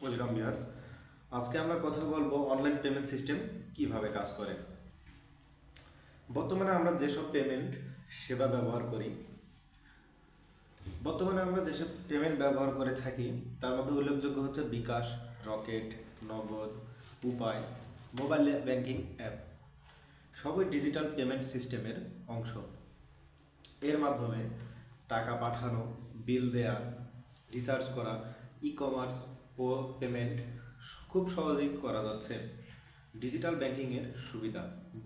Welcome viewers. আজকে আমরা কথা বলবো অনলাইন পেমেন্ট সিস্টেম কিভাবে কাজ করে। বর্তমানে আমরা যেসব পেমেন্ট সেবা ব্যবহার করি বর্তমানে আমরা যেসব পেমেন্ট ব্যবহার করে থাকি তার মধ্যে উল্লেখযোগ্য হচ্ছে বিকাশ, রকেট, নগদ, উপায়, মোবাইল ব্যাংকিং অ্যাপ। সবই ডিজিটাল পেমেন্ট সিস্টেমের অংশ। এর মাধ্যমে টাকা পাঠানো, বিল দেয়া, রিচার্জ করা, ই কমার্স ও পেমেন্ট খুব সহজেই করা যাচ্ছে। ডিজিটাল ব্যাংকিংয়ের সুবিধা: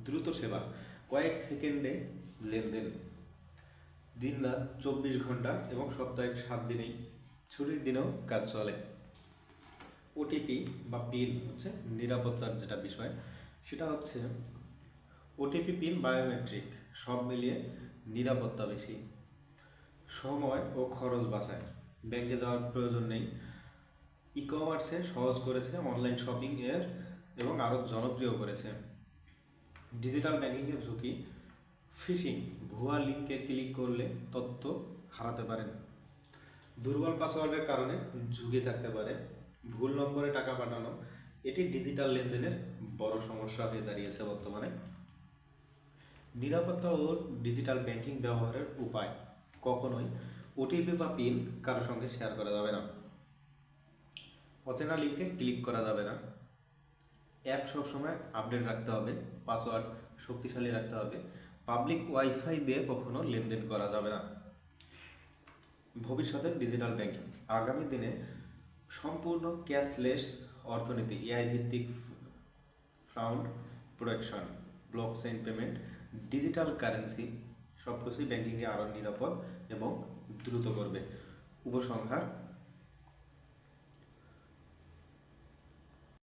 দ্রুত সেবা, কয়েক সেকেন্ডে লেনদেন, দিন রাত 24 ঘন্টা এবং সপ্তাহে 7 দিনেই, ছুটির দিনেও কাজ চলে। ওটিপি বা পিন হচ্ছে নিরাপত্তার যেটা বিষয়, সেটা হচ্ছে ওটিপি পিন বায়োমেট্রিক, সব মিলিয়ে নিরাপত্তা বেশি। সময় ও খরচ বাঁচায়, ব্যাংকে যাওয়ার প্রয়োজন নেই। ই কমার্সে সহজ করেছে, অনলাইন শপিং এর এবং আরও জনপ্রিয় করেছে। ডিজিটাল ব্যাংকিংয়ের ঝুঁকি: ফিশিং, ভুয়া লিঙ্কে ক্লিক করলে তথ্য হারাতে পারেন। দুর্বল পাসওয়ার্ডের কারণে ঝুঁকি থাকতে পারে। ভুল নম্বরে টাকা পাঠানো, এটি ডিজিটাল লেনদেনের বড় সমস্যা হয়ে দাঁড়িয়েছে বর্তমানে। নিরাপত্তা ও ডিজিটাল ব্যাংকিং ব্যবহারের উপায়: কখনোই ওটিপি বা পিন কারোর সঙ্গে শেয়ার করা যাবে না। অচেনা লিঙ্কে ক্লিক করা যাবে না। অ্যাপ সবসময় আপডেট রাখতে হবে। পাসওয়ার্ড শক্তিশালী রাখতে হবে। পাবলিক ওয়াইফাই দিয়ে কখনো লেনদেন করা যাবে না। ভবিষ্যতের ডিজিটাল ব্যাংকিং: আগামী দিনে সম্পূর্ণ ক্যাশলেস অর্থনীতি, এআই ভিত্তিক proud protection, blockchain payment, digital currency সব কিছুই ব্যাংকিংকে আরও নিরাপদ এবং দ্রুত করবে। উপসংহার: